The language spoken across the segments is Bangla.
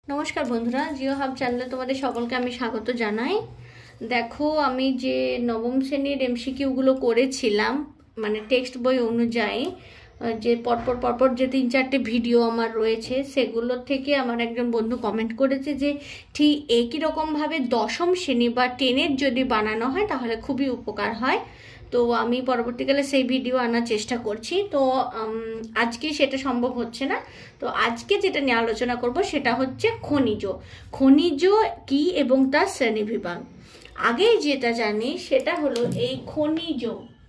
নমস্কার বন্ধুরা, জিও হাব চ্যানেলে তোমাদের সকলকে আমি স্বাগত জানাই। দেখো, আমি যে নবম শ্রেণীর এমসিকিউগুলো করেছিলাম, মানে টেক্সট বই অনুযায়ী যে পরপর যে 3-4টে ভিডিও আমার রয়েছে, সেগুলো থেকে আমার একজন বন্ধু কমেন্ট করেছে যে ঠিক একই রকমভাবে দশম শ্রেণী বা 10-এর যদি বানানো হয় তাহলে খুবই উপকার হয়। তো আমি পরবর্তীকালে সেই ভিডিও আনার চেষ্টা করছি। তো আজকে সেটা সম্ভব হচ্ছে না। তো আজকে যেটা নিয়ে আলোচনা করব সেটা হচ্ছে খনিজ। খনিজ কি এবং তার শ্রেণীবিভাগ। আগে যেটা জানি সেটা হলো এই খনিজ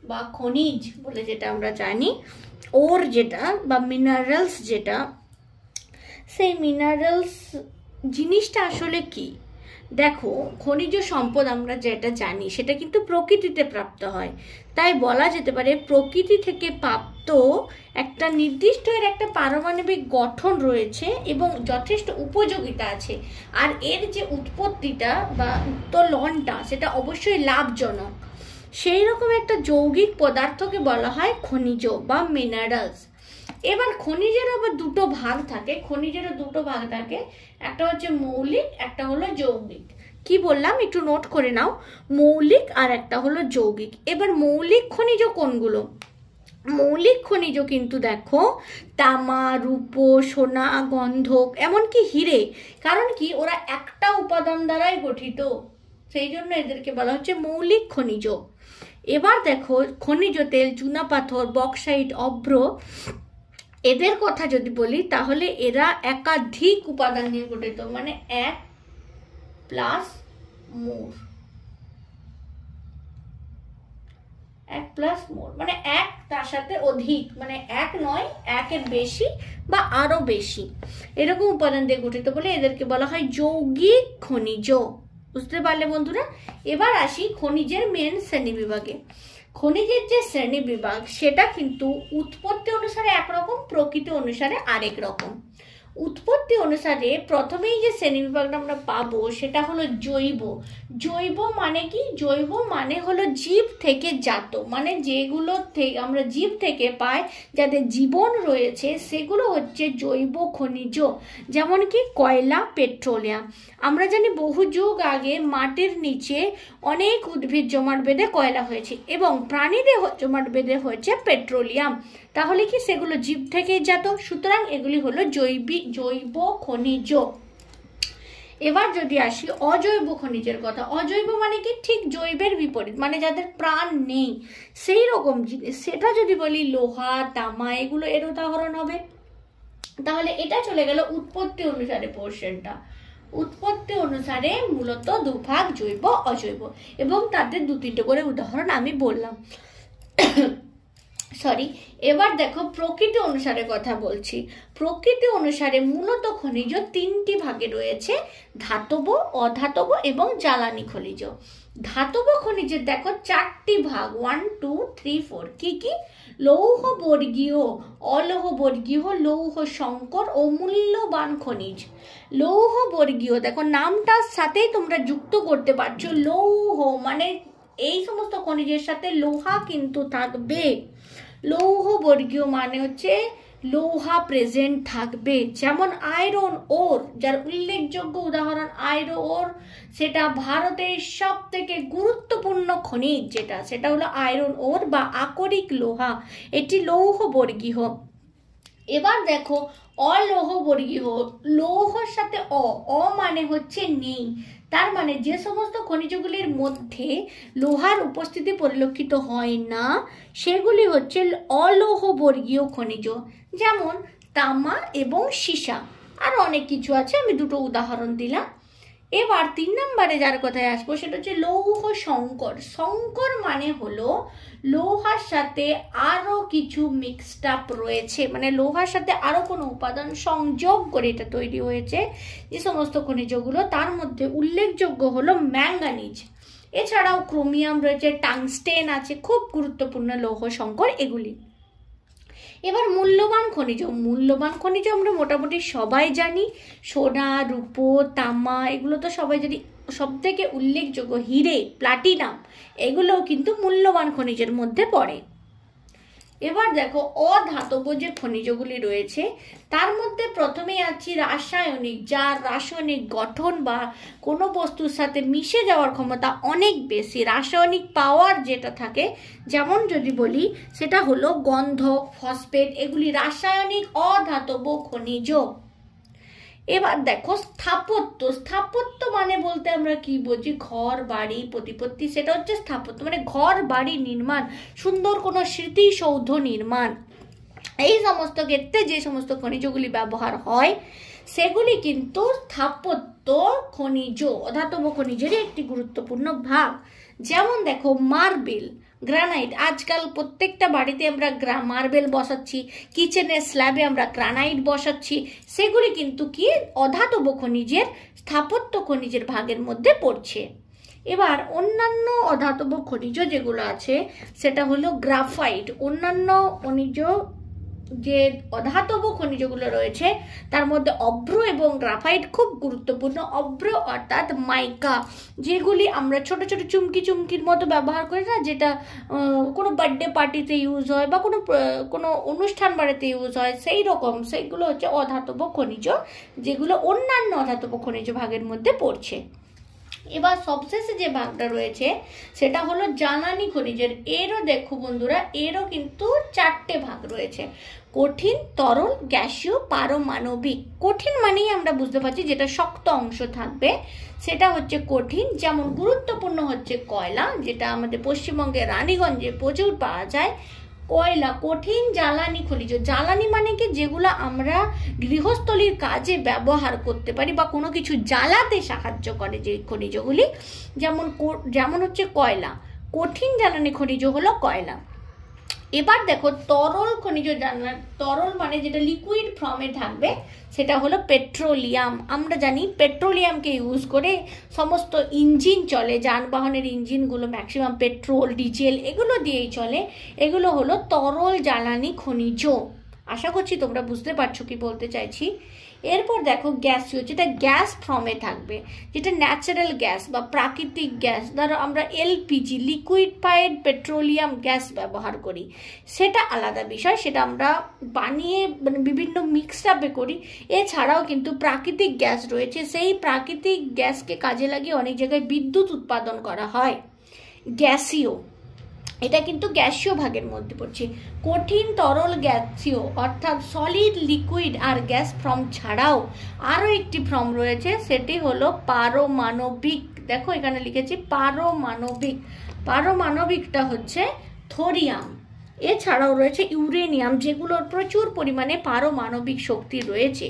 বা খনিজ বলে যেটা আমরা জানি, ওর যেটা বা মিনারেলস যেটা, সেই মিনারেলস জিনিসটা আসলে কি। দেখো, খনিজ সম্পদ আমরা যেটা জানি সেটা কিন্তু প্রকৃতিতে প্রাপ্ত হয়। তাই বলা যেতে পারে প্রকৃতি থেকে প্রাপ্ত একটা নির্দিষ্ট এর একটা পারমাণবিক গঠন রয়েছে এবং যথেষ্ট উপযোগিতা আছে। আর এর যে উৎপত্তিটা বা উত্তোলনটা সেটা অবশ্যই লাভজনক। সেই রকম একটা যৌগিক পদার্থকে বলা হয় খনিজ বা মিনারেলস। এবার খনিজের আবার দুটো ভাগ থাকে, একটা হচ্ছে মৌলিক, একটা হলো যৌগিক। কি বললাম একটু নোট করে নাও, মৌলিক আর একটা হলো যৌগিক। এবার মৌলিক খনিজ কোনগুলো? মৌলিক খনিজ কিন্তু দেখো তামা, রূপো, সোনা, গন্ধক, এমনকি হিরে। কারণ কি, ওরা একটা উপাদান দ্বারাই গঠিত, সেই জন্য এদেরকে বলা হচ্ছে মৌলিক খনিজ। এবার দেখো, খনিজ তেল, চুনাপাথর, বক্সাইট, অভ্র, এদের কথা যদি বলি তাহলে এরা একাধিক উপাদান নিয়ে গঠিত, মানে এক প্লাস মোর, মানে এক তার সাথে অধিক, মানে এক নয়, একের বেশি বা আরো বেশি, এরকম উপাদান দিয়ে গঠিত বলে এদেরকে বলা হয় যৌগিক খনিজ। বুঝতে পারলে বন্ধুরা? এবার আসি খনিজের মেন শ্রেণী বিভাগে। খনিজের যে শ্রেণী বিভাগ সেটা কিন্তু উৎপত্তি অনুসারে একরকম, প্রকৃতি অনুসারে আরেক রকম। উৎপত্তি অনুসারে প্রথমেই যে শ্রেণী বিভাগটা আমরা পাবো সেটা হলো জৈব। জৈব মানে কি? জৈব মানে হলো জীব থেকে জাত, মানে যেগুলো থেকে আমরা জীব থেকে পাই, যাদের জীবন রয়েছে, সেগুলো হচ্ছে জৈব খনিজ। যেমন কি কয়লা, পেট্রোলিয়াম। আমরা জানি বহু যুগ আগে মাটির নিচে অনেক উদ্ভিদ জমাট বেঁধে কয়লা হয়েছে এবং প্রাণীদেহ জমাট বেঁধে হয়েছে পেট্রোলিয়াম। তাহলে কি সেগুলো জীব থেকে জাত, সুতরাং এগুলি হলো জৈব খনিজ। এবার যদি আসি অজৈব খনিজের কথা, অজৈব মানে কি? ঠিক জৈবের বিপরীত, মানে যাদের প্রাণ নেই সেই রকম জিনিস। সেটা যদি বলি লোহা, তামা, এগুলো এর উদাহরণ হবে। তাহলে এটা চলে গেল উৎপত্তি অনুসারে পোর্শনটা। উৎপত্তি অনুসারে মূলত দুভাগ, জৈব, অজৈব, এবং তাদের 2-3টে করে উদাহরণ আমি বললাম। সরি, এবার দেখো প্রকৃতি অনুসারে কথা বলছি। প্রকৃতি অনুসারে মূলত খনিজ 3টি ভাগে রয়েছে, ধাতব, অধাতব এবং জ্বালানি খনিজ। ধাতব খনিজের দেখো 4টি ভাগ, 1 2 3 4। কি কি? লৌহ বর্গীয়, অলৌহ বর্গীয়, লৌহ সংকর ও মূল্যবান খনিজ। লৌহ বর্গীয় দেখো নামটার সাথেই তোমরা যুক্ত করতে পারছো, লৌহ মানে এই সমস্ত খনিজের সাথে লোহা কিন্তু থাকবে। লৌহ বর্গীয় মানে হচ্ছে লোহা প্রেজেন্ট থাকবে, যেমন আয়রন ওর, যার উল্লেখযোগ্য উদাহরণ আয়রন ওর। সেটা ভারতের সব থেকে গুরুত্বপূর্ণ খনিজ যেটা, সেটা হলো আয়রন ওর বা আকরিক লোহা, এটি লৌহ বর্গীয়। এবার দেখো অলৌহ বর্গীয়, লৌহর সাথে অ মানে হচ্ছে নেই। তার মানে যে সমস্ত খনিজগুলির মধ্যে লোহার উপস্থিতি পরিলক্ষিত হয় না সেগুলি হচ্ছে অলৌহ বর্গীয় খনিজ, যেমন তামা এবং সীসা। আর অনেক কিছু আছে, আমি 2টো উদাহরণ দিলাম। এবার 3 নম্বরে যার কথায় আসবো সেটা হচ্ছে লৌহ সংকর। সংকর মানে হলো লোহার সাথে আরো কিছু মিক্সড আপ রয়েছে, মানে লোহার সাথে আরো কোনো উপাদান সংযোগ করে এটা তৈরি হয়েছে। যে সমস্ত খনিজগুলো, তার মধ্যে উল্লেখযোগ্য হলো ম্যাঙ্গানিজ, এছাড়াও ক্রোমিয়াম রয়েছে, টাংস্টেন আছে, খুব গুরুত্বপূর্ণ লৌহ সংকর এগুলি। এবার মূল্যবান খনিজ। মূল্যবান খনিজ আমরা মোটামুটি সবাই জানি, সোনা, রূপো, তামা, এগুলো তো সবাই জানি। সব থেকে উল্লেখযোগ্য হিরে, প্লাটিনাম, এগুলোও কিন্তু মূল্যবান খনিজের মধ্যে পড়ে। এবার দেখো অধাতব যে খনিজগুলি রয়েছে তার মধ্যে প্রথমেই আছে রাসায়নিক, যার রাসায়নিক গঠন বা কোনো বস্তুর সাথে মিশে যাওয়ার ক্ষমতা অনেক বেশি, রাসায়নিক পাওয়ার যেটা থাকে, যেমন যদি বলি সেটা হলো গন্ধক, ফসফেট, এগুলি রাসায়নিক অধাতব খনিজ। এবার দেখো স্থাপত্য। স্থাপত্য মানে বলতে আমরা কি বুঝি? ঘর বাড়ি প্রতিপত্তি, সেটা হচ্ছে স্থাপত্য, মানে ঘর বাড়ি নির্মাণ, সুন্দর কোনো স্মৃতিসৌধ নির্মাণ। এই সমস্ত ক্ষেত্রে যে সমস্ত খনিজগুলি ব্যবহার হয় সেগুলি কিন্তু স্থাপত্য খনিজ, অধাতব খনিজেরই একটি গুরুত্বপূর্ণ ভাগ। যেমন দেখো মার্বেল, গ্রানাইট, আজকাল প্রত্যেকটা বাড়িতে আমরা মার্বেল বসাচ্ছি, কিচেনের স্ল্যাবে আমরা গ্রানাইট বসাচ্ছি, সেগুলি কিন্তু কি অধাতব খনিজের, স্থাপত্য খনিজের ভাগের মধ্যে পড়ছে। এবার অন্যান্য অধাতব খনিজ যেগুলো আছে সেটা হলো গ্রাফাইট। অন্যান্য খনিজ যে অধাতব খনিজগুলো রয়েছে তার মধ্যে অভ্র এবং গ্রাফাইট খুব গুরুত্বপূর্ণ। অভ্র অর্থাৎ মাইকা, যেগুলি আমরা ছোট ছোট চুমকির মতো ব্যবহার করি না, যেটা কোনো বার্থডে পার্টিতে ইউজ হয় বা কোনো অনুষ্ঠান বাড়িতে ইউজ হয়, সেই রকম সেইগুলো হচ্ছে অধাতব খনিজ, যেগুলো অন্যান্য অধাতব খনিজ ভাগের মধ্যে পড়ছে। এবার সবশেষে যে ভাগটা রয়েছে সেটা হলো জ্বালানি খনিজের। এরও দেখো বন্ধুরা, এরও কিন্তু 4টে ভাগ রয়েছে: কঠিন, তরল, গ্যাসীয়, পারমাণবিক। কঠিন মানেই আমরা বুঝতে পারছি যেটা শক্ত অংশ থাকবে, সেটা হচ্ছে কঠিন। যেমন গুরুত্বপূর্ণ হচ্ছে কয়লা, যেটা আমাদের পশ্চিমবঙ্গের রানীগঞ্জে প্রচুর পাওয়া যায়। কয়লা কঠিন জ্বালানি খনিজ। জ্বালানি মানে কি? যেগুলো আমরা গৃহস্থলীর কাজে ব্যবহার করতে পারি বা কোনো কিছু জ্বালাতে সাহায্য করে যে খনিজগুলি, যেমন হচ্ছে কয়লা। কঠিন জ্বালানি খনিজ হলো কয়লা। এবার দেখো তরল খনিজ। তরল মানে যেটা লিকুইড ফর্মে থাকবে সেটা হলো পেট্রোলিয়াম। আমরা জানি পেট্রোলিয়ামকে ইউজ করে সমস্ত ইঞ্জিন চলে, যানবাহনের ইঞ্জিনগুলো ম্যাক্সিমাম পেট্রোল, ডিজেল এগুলো দিয়েই চলে। এগুলো হলো তরল জ্বালানি খনিজ। আশা করছি তোমরা বুঝতে পারছো কি বলতে চাইছি। এরপর দেখো গ্যাসীয়, যেটা গ্যাস ফর্মে থাকবে, যেটা ন্যাচারাল গ্যাস বা প্রাকৃতিক গ্যাস। ধরো আমরা এলপিজি, লিকুইফাইড পেট্রোলিয়াম গ্যাস ব্যবহার করি, সেটা আলাদা বিষয়, সেটা আমরা বানিয়ে মানে বিভিন্ন মিক্সড আপে করি। এছাড়াও কিন্তু প্রাকৃতিক গ্যাস রয়েছে, সেই প্রাকৃতিক গ্যাসকে কাজে লাগিয়ে অনেক জায়গায় বিদ্যুৎ উৎপাদন করা হয়। গ্যাসীয়, এটা কিন্তু গ্যাসীয় ভাগের মধ্যে পড়ছে। কঠিন, তরল, গ্যাসীয় অর্থাৎ সলিড, লিকুইড আর গ্যাস ফর্ম ছাড়াও আরও একটি ফর্ম রয়েছে, সেটি হলো পারমাণবিক। দেখো এখানে লিখেছি পারমাণবিক। পারমাণবিকটা হচ্ছে থোরিয়াম। এছাড়াও রয়েছে ইউরেনিয়াম, যেগুলোর প্রচুর পরিমাণে পারমাণবিক শক্তি রয়েছে।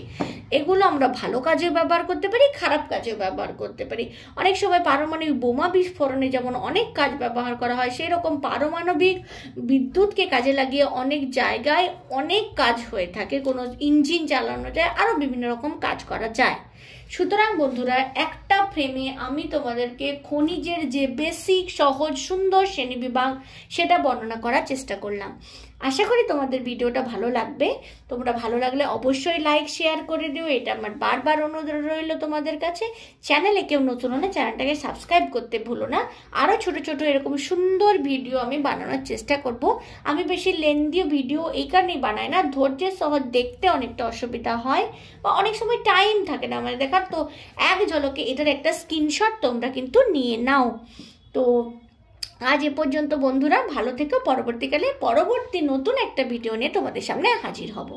এগুলো আমরা ভালো কাজে ব্যবহার করতে পারি, খারাপ কাজেও ব্যবহার করতে পারি। অনেক সময় পারমাণবিক বোমা বিস্ফোরণে যেমন অনেক কাজ ব্যবহার করা হয়, সেই রকম পারমাণবিক বিদ্যুৎকে কাজে লাগিয়ে অনেক জায়গায় অনেক কাজ হয়ে থাকে। কোনো ইঞ্জিন চালানো যায়, আরও বিভিন্ন রকম কাজ করা যায়। সুতরাং বন্ধুরা, একটা ফ্রেমে আমি তোমাদেরকে খনিজের যে বেসিক, সহজ, সুন্দর শ্রেণীবিভাগ সেটা বর্ণনা করার চেষ্টা করলাম। আশা করি তোমাদের ভিডিওটা ভালো লাগবে। তোমরা ভালো লাগলে অবশ্যই লাইক শেয়ার করে দিও, এটা আমার বারবার অনুরোধ রইল তোমাদের কাছে। চ্যানেলে কেউ নতুন হলে চ্যানেলটাকে সাবস্ক্রাইব করতে ভুলো না। আরও ছোট ছোট এরকম সুন্দর ভিডিও আমি বানানোর চেষ্টা করব। আমি বেশি লেন্দি ভিডিও এই কারণেই বানাই না, ধৈর্যের সহ দেখতে অনেকটা অসুবিধা হয় বা অনেক সময় টাইম থাকে না আমাদের দেখার, তো এক ঝলকে এটার একটা স্ক্রিনশট তোমরা কিন্তু নিয়ে নাও। তো আজ এ পর্যন্ত বন্ধুরা, ভালো থেকো। পরবর্তী নতুন একটা ভিডিও নিয়ে তোমাদের সামনে হাজির হব।